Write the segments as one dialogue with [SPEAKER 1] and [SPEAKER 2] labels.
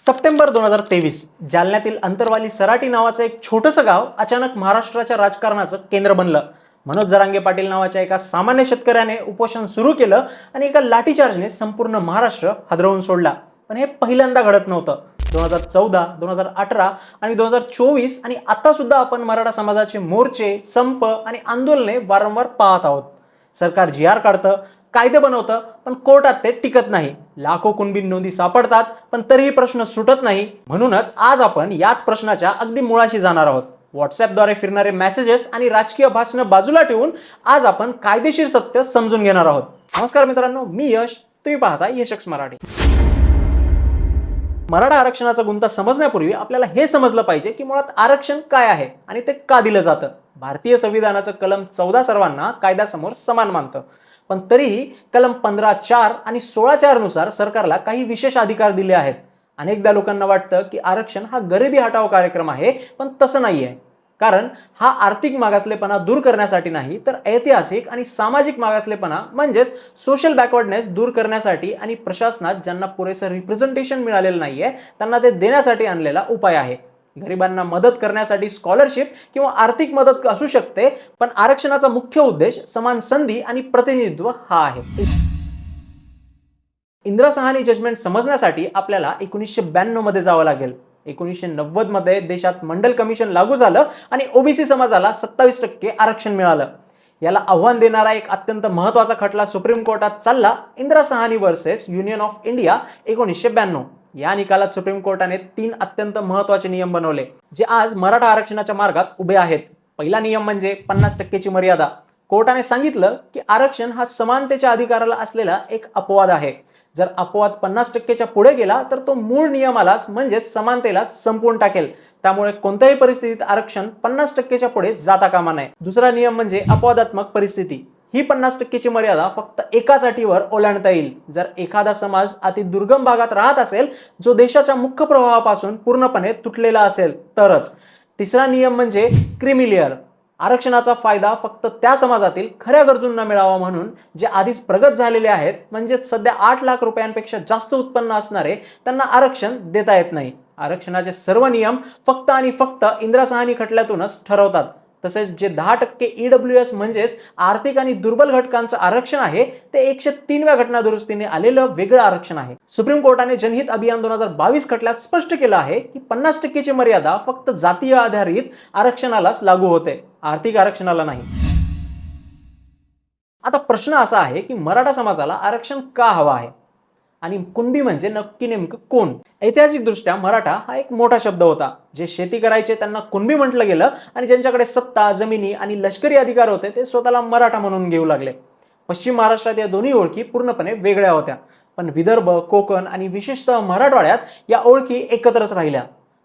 [SPEAKER 1] September 2023 जालन्यातील Antarwali Sarati नावाचं एक छोटंसं गाव अचानक महाराष्ट्राच्या राजकारणाचं केंद्र बनलं. मनोज जरांगे पाटील नावाच्या एका सामान्य शेतकऱ्याने उपोषण सुरू केलं आणि एका लाठीचार्जने संपूर्ण महाराष्ट्र हादरवून सोडला. पण हे पहिल्यांदा घडत नव्हतं. 2014, 2018 आणि 2024 आणि आता सुद्धा आपण मराठा समाजाचे मोर्चे, संप आणि आंदोलने वारंवार पाहत आहोत. सरकार जी.आर. काढतं, कायदे बनवतं, पण कोर्टात ते टिकत नाही. लाखो कुणबी नोंदी सापडतात, पण तरीही प्रश्न सुटत नाही. म्हणूनच आज आपण याच प्रश्नाच्या अगदी मुळाशी जाणार आहोत. व्हॉट्सअपद्वारे फिरणारे मेसेजेस आणि राजकीय भाषणं बाजूला ठेवून आज आपण कायदेशीर सत्य समजून घेणार आहोत. नमस्कार मित्रांनो, मी यश. तुम्ही पाहता यशक्स मराठी. मराठा आरक्षणाचा गुंता समजण्यापूर्वी आपल्याला हे समजलं पाहिजे की मुळात आरक्षण काय आहे आणि ते का दिलं जातं. भारतीय संविधानाचं कलम 14 सर्वांना कायद्यासमोर समान मानतं, पण तरीही कलम 15(4) आणि 16(4) नुसार सरकारला काही विशेष अधिकार दिले आहेत. अनेकदा लोकांना वाटतं की आरक्षण हा गरिबी हटाव कार्यक्रम आहे, पण तसं नाहीये. कारण हा आर्थिक मागासलेपणा दूर करण्यासाठी नाही, तर ऐतिहासिक आणि सामाजिक मागासलेपणा म्हणजेच सोशल बॅकवर्डनेस दूर करण्यासाठी आणि प्रशासनात ज्यांना पुरेसं रिप्रेझेंटेशन मिळालेलं नाहीये त्यांना ते देण्यासाठी आणलेला उपाय आहे. गरिबांना मदत करण्यासाठी स्कॉलरशिप किंवा आर्थिक मदत असू शकते, पण आरक्षणाचा मुख्य उद्देश समान संधी आणि प्रतिनिधित्व हा आहे. इंदिरा सहानी जजमेंट समजण्यासाठी आपल्याला 1992 मध्ये जावं लागेल. 1990 मध्ये देशात मंडल कमिशन लागू झालं आणि ओबीसी समाजाला 27% आरक्षण मिळालं. याला आव्हान देणारा एक अत्यंत महत्त्वाचा खटला सुप्रीम कोर्टात चालला, Indira Sahani versus union of India 1992. या निकालात सुप्रीम कोर्टाने 3 अत्यंत महत्त्वाचे नियम बनवले, जे आज मराठा आरक्षणाच्या मार्गात उभे आहेत. पहिला नियम म्हणजे 50%ची मर्यादा. कोर्टाने सांगितलं की आरक्षण हा समानतेच्या अधिकाराला असलेला एक अपवाद आहे. जर अपवाद 50%च्या पुढे गेला तर तो मूळ नियमालाच म्हणजेच समानतेलाच संपवून टाकेल. त्यामुळे कोणत्याही परिस्थितीत आरक्षण 50%च्या पुढे जाता कामा नये. दुसरा नियम म्हणजे अपवादात्मक परिस्थिती. ही 50%ची मर्यादा फक्त एकाच अटीवर ओलांडता येईल. जर एखादा समाज अति दुर्गम भागात राहत असेल, जो देशाच्या मुख्य प्रवाहापासून पूर्णपणे तुटलेला असेल तरच. तिसरा नियम म्हणजे क्रीमी लेअर. आरक्षणाचा फायदा फक्त त्या समाजातील खऱ्या गरजूंना मिळावा म्हणून जे आधीच प्रगत झालेले आहेत, म्हणजे सध्या 8 लाख रुपयांपेक्षा जास्त उत्पन्न असणारे, त्यांना आरक्षण देता येत नाही. आरक्षणाचे सर्व नियम फक्त आणि फक्त इंदिरा सहानी खटल्यातूनच ठरवतात. तसेच जे 10% EWS म्हणजेच आर्थिक आणि दुर्बल घटकांचं आरक्षण आहे, ते 103व्या घटना दुरुस्तीने आलेलं वेगळं आरक्षण आहे. सुप्रीम कोर्टाने जनहित अभियान 2022 खटल्यात स्पष्ट केलं आहे की 50%ची मर्यादा फक्त जातीय आधारित आरक्षणालाच लागू होते, आर्थिक आरक्षणाला नाही. आता प्रश्न असा आहे की मराठा समाजाला आरक्षण का हवं आहे आणि कुणबी म्हणजे नक्की नेमकं कोण? ऐतिहासिक दृष्ट्या मराठा हा एक मोठा शब्द होता. जे शेती करायचे त्यांना कुणबी म्हटलं गेलं आणि ज्यांच्याकडे सत्ता, जमिनी आणि लष्करी अधिकार होते ते स्वतःला मराठा म्हणून घेऊ लागले. पश्चिम महाराष्ट्रात या दोन्ही ओळखी पूर्णपणे वेगळ्या होत्या, पण विदर्भ, कोकण आणि विशेषतः मराठवाड्यात या ओळखी एकत्रच राहिल्या.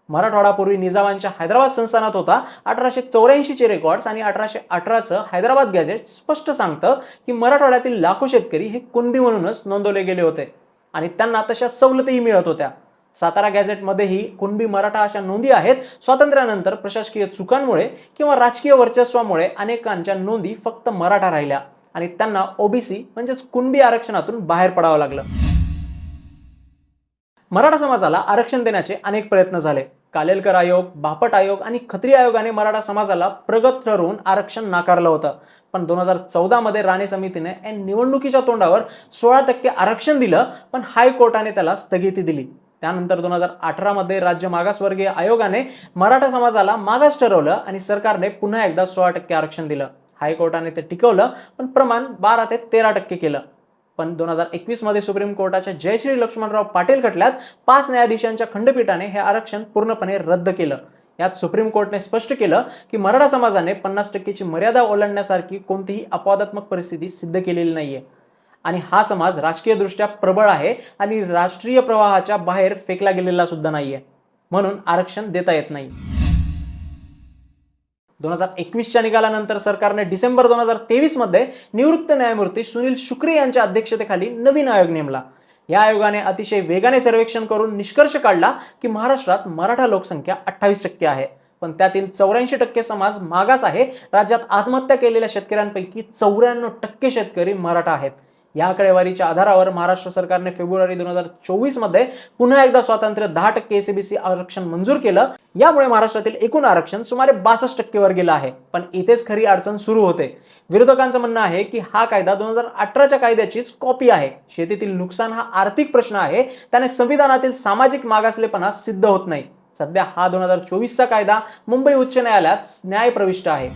[SPEAKER 1] मराठवाडा पूर्वी निजामांच्या हैदराबाद संस्थानात होता. 1884 चे रेकॉर्ड्स आणि 1818चं हैदराबाद गॅझेट स्पष्ट सांगतं की मराठवाड्यातील लाखो शेतकरी हे कुणबी म्हणूनच नोंदवले गेले होते आणि त्यांना तशा सवलतीही मिळत होत्या. सातारा गॅझेटमध्येही कुणबी मराठा अशा नोंदी आहेत. स्वातंत्र्यानंतर प्रशासकीय चुकांमुळे किंवा राजकीय वर्चस्वामुळे अनेकांच्या नोंदी फक्त मराठा राहिल्या आणि त्यांना ओबीसी म्हणजेच कुणबी आरक्षणातून बाहेर पडावं लागलं. मराठा समाजाला आरक्षण देण्याचे अनेक प्रयत्न झाले. कालेलकर आयोग, बापट आयोग आणि खत्री आयोगाने मराठा समाजाला प्रगत ठरवून आरक्षण नाकारलं होतं. पण 2014 मध्ये राणे समितीने निवडणुकीच्या तोंडावर 16% आरक्षण दिलं, पण हायकोर्टाने त्याला स्थगिती दिली. त्यानंतर 2018 मध्ये राज्य मागासवर्गीय आयोगाने मराठा समाजाला मागास ठरवलं आणि सरकारने पुन्हा एकदा 16% आरक्षण दिलं. हायकोर्टाने ते टिकवलं, पण प्रमाण 12 ते 13% केलं. पण 2021 मध्ये सुप्रीम कोर्टाच्या जयश्री लक्ष्मणराव पाटील खटल्यात 5 न्यायाधीशांच्या खंडपीठाने हे आरक्षण पूर्णपणे रद्द केलं. यात सुप्रीम कोर्टाने स्पष्ट केलं की मराठा समाजाने 50%ची मर्यादा ओलांडण्यासारखी कोणतीही अपवादात्मक परिस्थिती सिद्ध केलेली नाहीये आणि हा समाज राजकीयदृष्ट्या प्रबळ आहे आणि राष्ट्रीय प्रवाहाच्या बाहेर फेकला गेलेला सुद्धा नाहीये, म्हणून आरक्षण देता येत नाही. 2021च्या निकालानंतर सरकारने डिसेंबर 2023 मध्ये निवृत्त न्यायमूर्ती सुनील शुक्रे यांच्या अध्यक्षतेखाली नवीन आयोग नेमला. या आयोगाने अतिशय वेगाने सर्वेक्षण करून निष्कर्ष काढला की महाराष्ट्रात मराठा लोकसंख्या 28% आहे, पण त्यातील 84% समाज मागास आहे. राज्यात आत्महत्या केलेल्या शेतकऱ्यांपैकी 94% शेतकरी मराठा आहेत. या आकडेवारीच्या आधारावर महाराष्ट्र सरकारने फेब्रुवारी 2024 मध्ये पुन्हा एकदा स्वातंत्र्य 10% एसईबीसी आरक्षण मंजूर केलं. यामुळे महाराष्ट्रातील एकूण आरक्षण सुमारे 62% वर गेलं आहे. पण इथेच खरी अडचण सुरू होते. विरोधकांचं म्हणणं आहे की हा कायदा 2018च्या कायद्याचीच कॉपी आहे. शेतीतील नुकसान हा आर्थिक प्रश्न आहे, त्याने संविधानातील सामाजिक मागासलेपणा सिद्ध होत नाही. सध्या हा 2024चा कायदा मुंबई उच्च न्यायालयात न्यायप्रविष्ट आहे.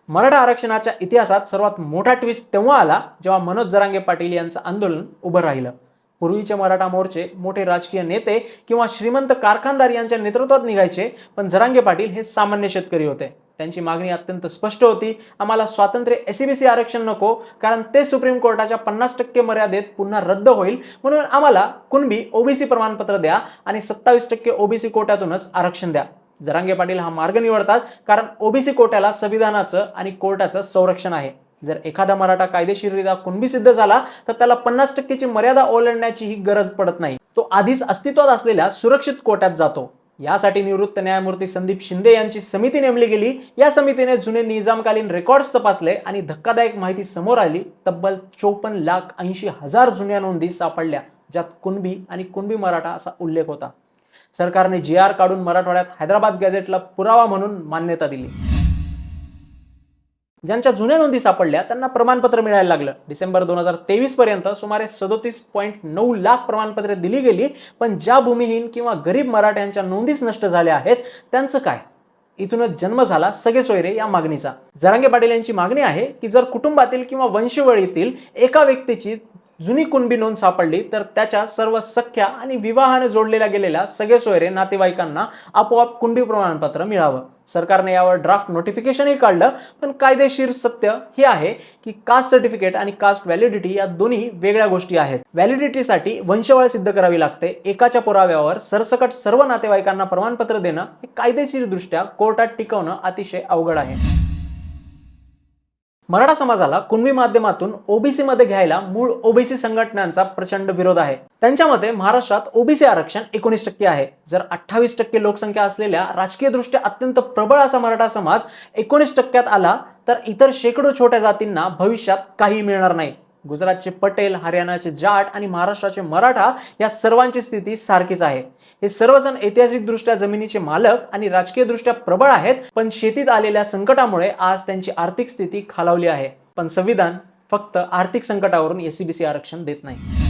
[SPEAKER 1] मराठा आरक्षणाच्या इतिहासात सर्वात मोठा ट्विस्ट तेव्हा आला जेव्हा मनोज जरांगे पाटील यांचं आंदोलन उभं राहिलं. पूर्वीचे मराठा मोर्चे मोठे राजकीय नेते किंवा श्रीमंत कारखानदार यांच्या नेतृत्वात निघायचे, पण जरांगे पाटील हे सामान्य शेतकरी होते. त्यांची मागणी अत्यंत स्पष्ट होती. आम्हाला स्वातंत्र्य एसईबीसी आरक्षण नको, कारण ते सुप्रीम कोर्टाच्या 50% मर्यादेत पुन्हा रद्द होईल. म्हणून आम्हाला कुणबी ओबीसी प्रमाणपत्र द्या आणि 27% ओबीसी कोट्यातूनच आरक्षण द्या. जरांगे पाटील हा मार्ग निवडतात कारण ओबीसी कोट्याला संविधानाचं आणि कोर्टाचं संरक्षण आहे. जर एखादा मराठा कायदेशीररित्या कुणबी सिद्ध झाला तर त्याला 50%ची मर्यादा ओलांडण्याची ही गरज पडत नाही. तो आधीच अस्तित्वात असलेल्या सुरक्षित कोट्यात जातो. यासाठी निवृत्त न्यायमूर्ती संदीप शिंदे यांची समिती नेमली गेली. या समितीने जुने निजामकालीन रेकॉर्ड्स तपासले आणि धक्कादायक माहिती समोर आली. तब्बल 54,80,000 जुन्या नोंदी सापडल्या, ज्यात कुणबी आणि कुणबी मराठा असा उल्लेख होता. सरकारने GR काढून मराठवाड्यात हैदराबाद गॅझेटला पुरावा म्हणून मान्यता दिली. ज्यांच्या जुन्या नोंदी सापडल्या त्यांना प्रमाणपत्र मिळायला लागलं. डिसेंबर 2023 पर्यंत सुमारे 37.9 लाख प्रमाणपत्रे दिली गेली. पण ज्या भूमिहीन किंवा गरीब मराठ्यांच्या नोंदीच नष्ट झाल्या आहेत त्यांचं काय? इथूनच जन्म झाला सगळे सोयरे या मागणीचा. जरांगे पाटील यांची मागणी आहे की जर कुटुंबातील किंवा वंशवळीतील एका व्यक्तीची जुनी कुणबी नोंद सापडली तर त्याच्या सर्व सख्या आणि विवाहाने जोडलेल्या गेलेल्या सगळे सोयरे नातेवाईकांना आपोआप कुणबी प्रमाणपत्र मिळावं. सरकारने यावर ड्राफ्ट नोटिफिकेशनही काढलं. पण कायदेशीर सत्य हे आहे की कास्ट सर्टिफिकेट आणि कास्ट व्हॅलिडिटी या दोन्ही वेगळ्या गोष्टी आहेत. व्हॅलिडिटीसाठी वंशवळ सिद्ध करावी लागते. एकाच्या पुराव्यावर सरसकट सर्व नातेवाईकांना प्रमाणपत्र देणं हे कायदेशीरदृष्ट्या कोर्टात टिकवणं अतिशय अवघड आहे. मराठा समाजाला कुणबी माध्यमातून ओबीसी मध्ये घ्यायला मूळ ओबीसी संघटनांचा प्रचंड विरोध आहे. त्यांच्या मते महाराष्ट्रात ओबीसी आरक्षण 19% आहे. जर 28% लोकसंख्या असलेल्या राजकीयदृष्ट्या अत्यंत प्रबळ असा मराठा समाज 19% आला तर इतर शेकडो छोट्या जातींना भविष्यात काही मिळणार नाही. गुजरातचे पटेल, हरियाणाचे जाट आणि महाराष्ट्राचे मराठा या सर्वांची स्थिती सारखीच आहे. हे सर्वजण ऐतिहासिकदृष्ट्या जमिनीचे मालक आणि राजकीयदृष्ट्या प्रबळ आहेत, पण शेतीत आलेल्या संकटामुळे आज त्यांची आर्थिक स्थिती खालावली आहे. पण संविधान फक्त आर्थिक संकटावरून एसईबीसी आरक्षण देत नाही.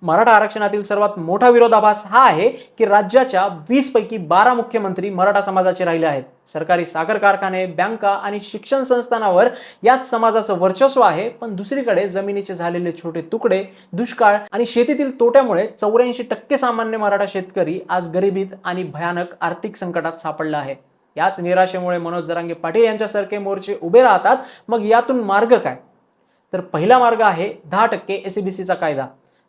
[SPEAKER 1] मराठा आरक्षणातील सर्वात मोठा विरोधाभास हा आहे की राज्याच्या 20 पैकी 12 मुख्यमंत्री मराठा समाजाचे राहिले आहेत. सरकारी साखर कारखाने, बँका आणि शिक्षण संस्थांवर याच समाजाचं वर्चस्व आहे. पण दुसरीकडे जमिनीचे झालेले छोटे तुकडे, दुष्काळ आणि शेतीतील तोट्यामुळे 84% सामान्य मराठा शेतकरी आज गरिबीत आणि भयानक आर्थिक संकटात सापडला आहे. याच निराशेमुळे मनोज जरांगे पाटील यांच्यासारखे मोर्चे उभे राहतात. मग यातून मार्ग काय? तर पहिला मार्ग आहे 10% एसईबीसीचा कायदा.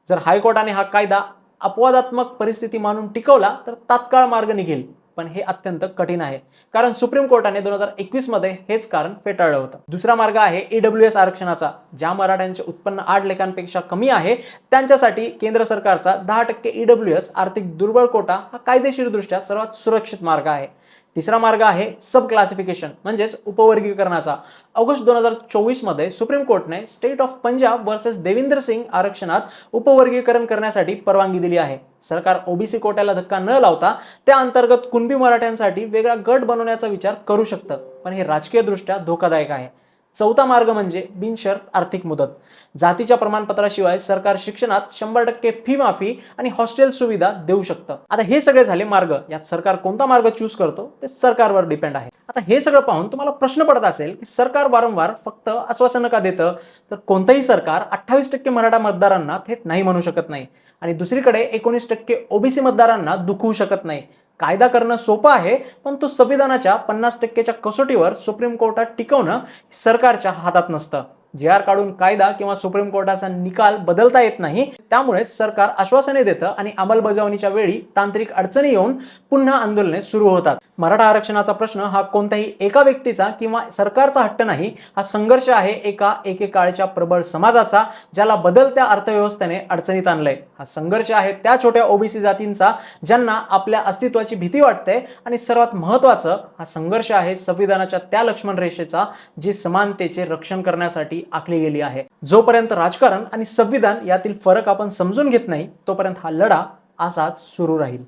[SPEAKER 1] जर हायकोर्टाने हा कायदा अपवादात्मक परिस्थिती मानून टिकवला तर तात्काळ मार्ग निघेल. पण हे अत्यंत कठीण आहे, कारण सुप्रीम कोर्टाने 2021 मध्ये हेच कारण फेटाळलं होतं. दुसरा मार्ग आहे ईडब्ल्यूएस आरक्षणाचा. ज्या मराठ्यांचे उत्पन्न 8 लाखांपेक्षा कमी आहे त्यांच्यासाठी केंद्र सरकारचा 10% ईडब्ल्यूएस आर्थिक दुर्बळ कोटा हा कायदेशीरदृष्ट्या सर्वात सुरक्षित मार्ग आहे. तिसरा मार्ग आहे सब क्लासिफिकेशन म्हणजेच उपवर्गीकरणाचा. ऑगस्ट 2024 मध्ये सुप्रीम कोर्टने state of Punjab versus Devinder Singh आरक्षणात उपवर्गीकरण करण्यासाठी परवानगी दिली आहे. सरकार ओबीसी कोट्याला धक्का न लावता त्या अंतर्गत कुणबी मराठ्यांसाठी वेगळा गट बनवण्याचा विचार करू शकतं, पण हे राजकीयदृष्ट्या धोकादायक आहे. चौथा मार्ग म्हणजे बिनशर्त आर्थिक मुदत. जातीच्या प्रमाणपत्राशिवाय सरकार शिक्षणात 100% फी माफी आणि हॉस्टेल सुविधा देऊ शकतं. आता हे सगळे झाले मार्ग. यात सरकार कोणता मार्ग चूज करतो ते सरकारवर डिपेंड आहे. आता हे सगळं पाहून तुम्हाला प्रश्न पडत असेल की सरकार वारंवार फक्त आश्वासन का देतं? तर कोणतंही सरकार 28% मराठा मतदारांना थेट नाही म्हणू शकत नाही आणि दुसरीकडे 19% ओबीसी मतदारांना दुखवू शकत नाही. कायदा करणं सोपं आहे, पण तो संविधानाच्या 50%च्या कसोटीवर सुप्रीम कोर्टात टिकवणं सरकारच्या हातात नसतं. जी.आर काढून कायदा किंवा सुप्रीम कोर्टाचा निकाल बदलता येत नाही. त्यामुळे सरकार आश्वासने देतं आणि अंमलबजावणीच्या वेळी तांत्रिक अडचणी येऊन पुन्हा आंदोलने सुरू होतात. मराठा आरक्षणाचा प्रश्न हा कोणत्याही एका व्यक्तीचा किंवा सरकारचा हट्ट नाही. हा संघर्ष आहे एकेकाळच्या प्रबळ समाजाचा, ज्याला बदलत्या अर्थव्यवस्थेने अडचणीत आणलंय. हा संघर्ष आहे त्या छोट्या ओबीसी जातींचा ज्यांना आपल्या अस्तित्वाची भीती वाटते. आणि सर्वात महत्त्वाचं, हा संघर्ष आहे संविधानाच्या त्या लक्ष्मण रेषेचा जी समानतेचे रक्षण करण्यासाठी आखली गेली आहे. जोपर्यंत राजकारण आणि संविधान यातील फरक आपण समजून घेत नाही, तोपर्यंत हा लढा असाच सुरू राहील.